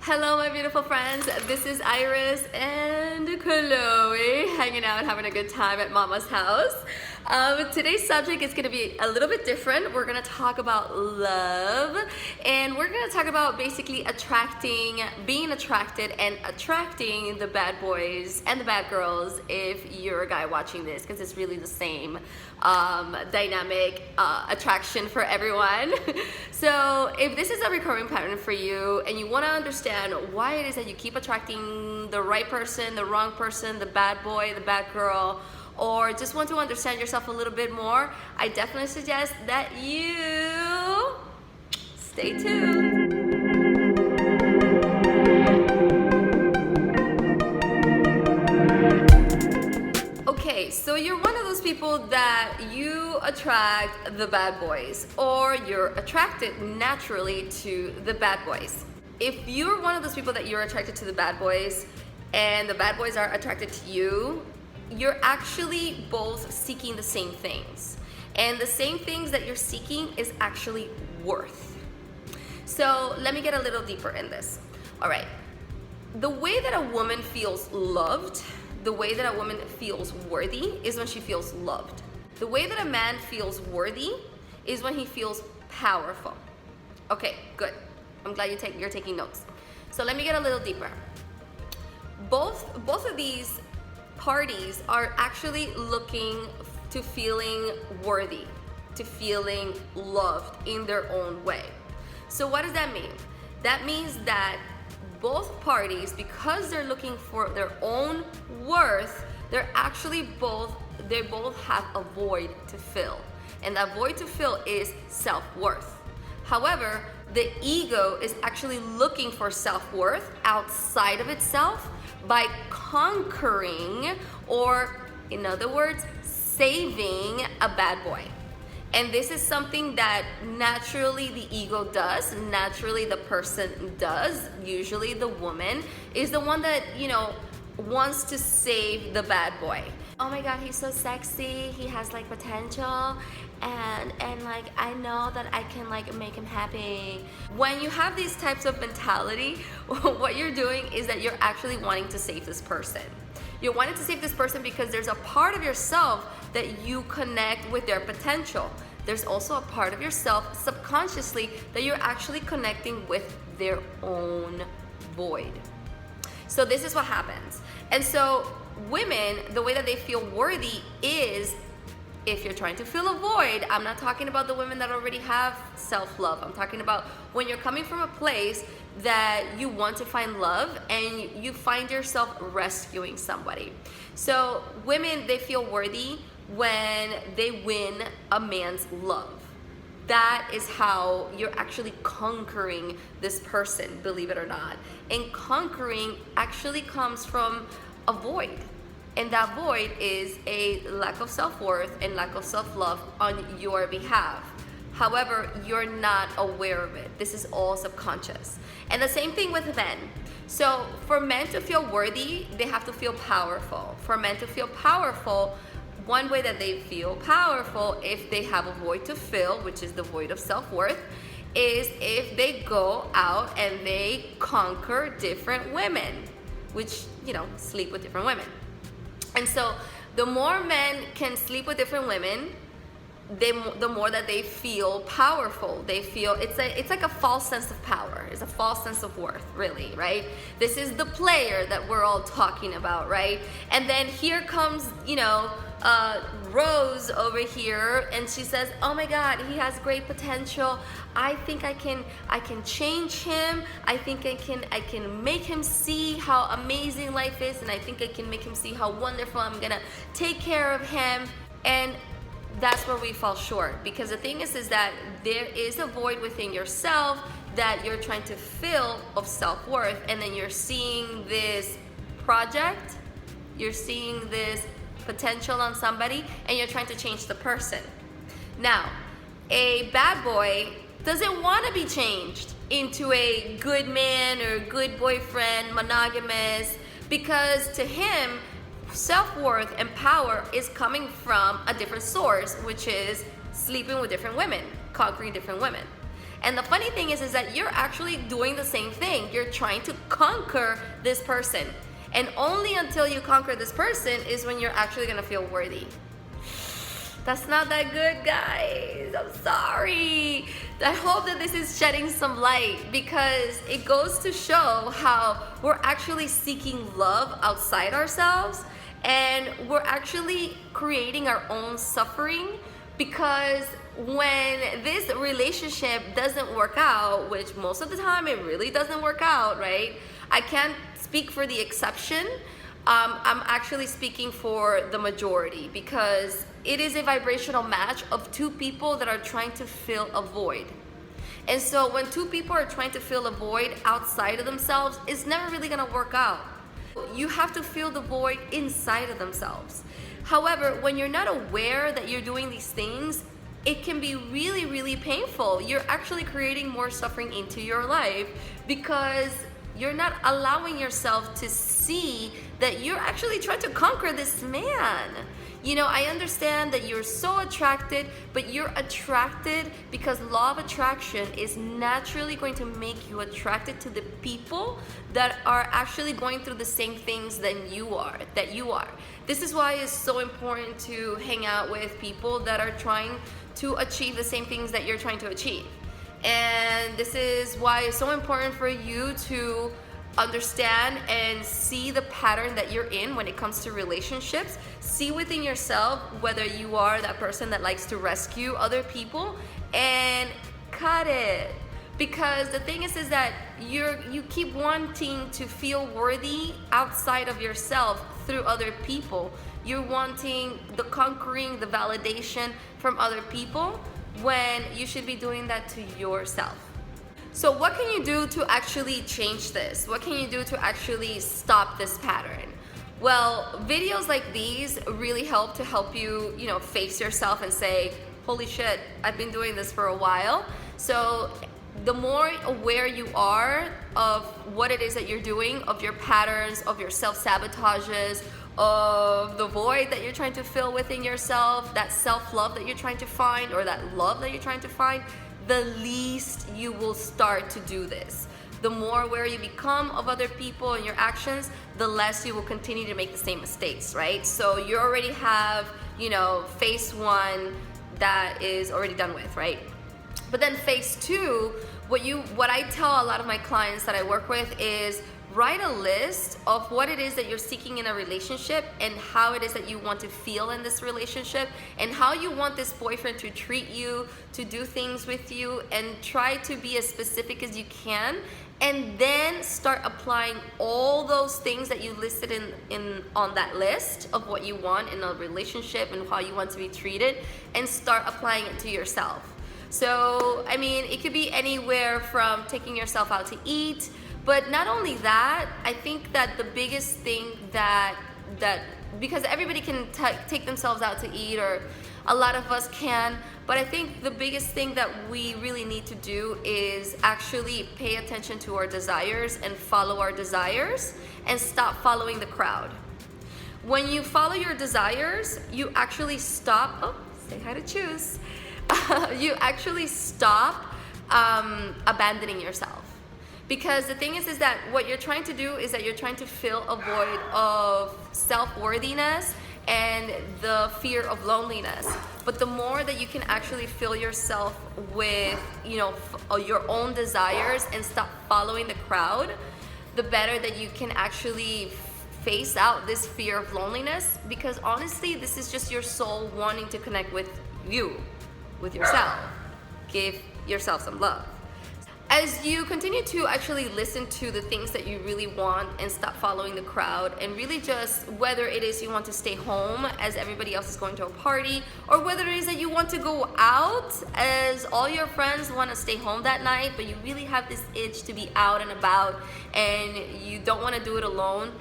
Hello my beautiful friends, this is Iris and Chloe hanging out having a good time at Mama's house. Today's subject is going to be a little bit different. We're going to talk about love, and we're going to talk about basically being attracted and attracting the bad boys and the bad girls if you're a guy watching this, because it's really the same dynamic attraction for everyone. So if this is a recurring pattern for you and you want to understand why it is that you keep attracting the right person, the wrong person, the bad boy, the bad girl, or just want to understand yourself a little bit more, I definitely suggest that you stay tuned. Okay, so you're one of those people that you attract the bad boys, or you're attracted naturally to the bad boys. If you're one of those people that you're attracted to the bad boys and the bad boys are attracted to you, you're actually both seeking the same things. And the same things that you're seeking is actually worth. So let me get a little deeper in this. All right, the way that a woman feels loved, the way that a woman feels worthy is when she feels loved. The way that a man feels worthy is when he feels powerful. Okay, good. I'm glad you're taking notes. So let me get a little deeper. Both of these parties are actually looking to feeling worthy, to feeling loved in their own way. So what does that mean? That means that both parties, because they're looking for their own worth, they both have a void to fill. And that void to fill is self-worth. However, the ego is actually looking for self-worth outside of itself by conquering, or in other words, saving a bad boy. And this is something that naturally the ego does, naturally the person does. Usually the woman is the one that, wants to save the bad boy. Oh my God, he's so sexy, he has like potential, and like I know that I can like make him happy. When you have these types of mentality, what you're doing is that you're actually wanting to save this person. You're wanting to save this person because there's a part of yourself that you connect with their potential. There's also a part of yourself subconsciously that you're actually connecting with their own void. So this is what happens. And so women, the way that they feel worthy is, if you're trying to fill a void, I'm not talking about the women that already have self-love. I'm talking about when you're coming from a place that you want to find love and you find yourself rescuing somebody. So women, they feel worthy when they win a man's love. That is how you're actually conquering this person, believe it or not. And conquering actually comes from a void. And that void is a lack of self-worth and lack of self-love on your behalf. However, you're not aware of it. This is all subconscious. And the same thing with men. So for men to feel worthy, they have to feel powerful. For men to feel powerful, one way that they feel powerful, if they have a void to fill, which is the void of self-worth, is if they go out and they conquer different women, which, sleep with different women. And so the more men can sleep with different women, the more that they feel powerful. They feel it's like a false sense of power. It's a false sense of worth, really, right? This is the player that we're all talking about, right? And then here comes, Rose over here, and she says, oh my God, he has great potential. I think I can change him. I think I can make him see how amazing life is, and I think I can make him see how wonderful I'm gonna take care of him. And that's where we fall short, because the thing is that there is a void within yourself that you're trying to fill of self-worth, and then you're seeing this project, you're seeing this potential on somebody, and you're trying to change the person. Now, a bad boy doesn't want to be changed into a good man or good boyfriend, monogamous, because to him, self-worth and power is coming from a different source, which is sleeping with different women, conquering different women. And the funny thing is that you're actually doing the same thing. You're trying to conquer this person. And only until you conquer this person is when you're actually gonna feel worthy. That's not that good, guys. I'm sorry. I hope that this is shedding some light, because it goes to show how we're actually seeking love outside ourselves, and we're actually creating our own suffering, because when this relationship doesn't work out, which most of the time it really doesn't work out, right? I can't speak for the exception. I'm actually speaking for the majority, because it is a vibrational match of two people that are trying to fill a void. And so when two people are trying to fill a void outside of themselves, it's never really gonna work out. You have to fill the void inside of themselves. However, when you're not aware that you're doing these things, it can be really, really painful. You're actually creating more suffering into your life, because you're not allowing yourself to see that you're actually trying to conquer this man. You know, I understand that you're so attracted, but you're attracted because law of attraction is naturally going to make you attracted to the people that are actually going through the same things that you are. This is why it's so important to hang out with people that are trying to achieve the same things that you're trying to achieve. And this is why it's so important for you to understand and see the pattern that you're in when it comes to relationships. See within yourself whether you are that person that likes to rescue other people, and cut it. Because the thing is that you keep wanting to feel worthy outside of yourself through other people. You're wanting the conquering, the validation from other people, when you should be doing that to yourself. So what can you do to actually change this? What can you do to actually stop this pattern? Well, videos like these really help you, face yourself and say, holy shit, I've been doing this for a while. So the more aware you are of what it is that you're doing, of your patterns, of your self-sabotages, of the void that you're trying to fill within yourself, that self-love that you're trying to find, or that love that you're trying to find, the least you will start to do this. The more aware you become of other people and your actions, the less you will continue to make the same mistakes, right? So you already have, phase one that is already done with, right? But then phase two, what I tell a lot of my clients that I work with is, write a list of what it is that you're seeking in a relationship, and how it is that you want to feel in this relationship, and how you want this boyfriend to treat you, to do things with you, and try to be as specific as you can. And then start applying all those things that you listed in on that list of what you want in a relationship and how you want to be treated, and start applying it to yourself. So, I mean, it could be anywhere from taking yourself out to eat. But not only that, I think that the biggest thing that because everybody can take themselves out to eat, or a lot of us can, but I think the biggest thing that we really need to do is actually pay attention to our desires and follow our desires, and stop following the crowd. When you follow your desires, you actually stop, say hi to Choose, you actually stop abandoning yourself. Because the thing is that what you're trying to do is that you're trying to fill a void of self-worthiness and the fear of loneliness. But the more that you can actually fill yourself with, your own desires, and stop following the crowd, the better that you can actually face out this fear of loneliness. Because honestly, this is just your soul wanting to connect with you, with yourself. Give yourself some love. As you continue to actually listen to the things that you really want, and stop following the crowd, and really just, whether it is you want to stay home as everybody else is going to a party, or whether it is that you want to go out as all your friends want to stay home that night, but you really have this itch to be out and about and you don't want to do it alone,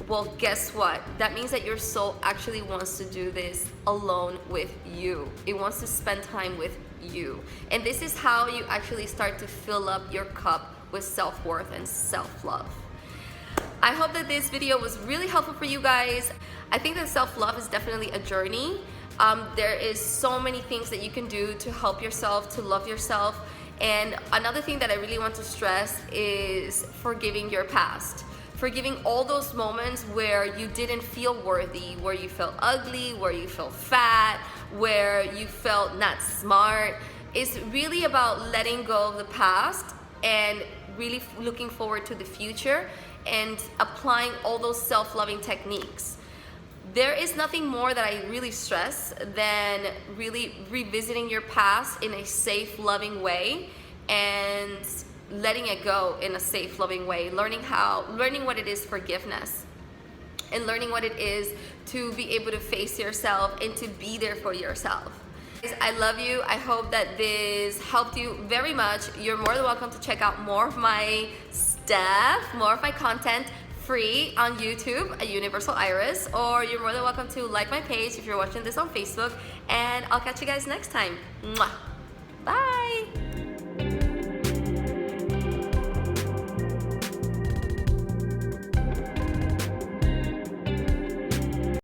well, guess what? That means that your soul actually wants to do this alone with you. It wants to spend time with you. And this is how you actually start to fill up your cup with self-worth and self-love. I hope that this video was really helpful for you guys. I think that self-love is definitely a journey. There is so many things that you can do to help yourself, to love yourself. And another thing that I really want to stress is forgiving your past. Forgiving all those moments where you didn't feel worthy, where you felt ugly, where you felt fat, where you felt not smart. It's really about letting go of the past and really looking forward to the future and applying all those self-loving techniques. There is nothing more that I really stress than really revisiting your past in a safe, loving way and letting it go in a safe, loving way, learning what it is forgiveness, and learning what it is to be able to face yourself and to be there for yourself. I love you. I hope that this helped you very much. You're more than welcome to check out more of my stuff, more of my content free on YouTube at Universal Iris, or you're more than welcome to like my page if you're watching this on Facebook, and I'll catch you guys next time. Mwah. Bye.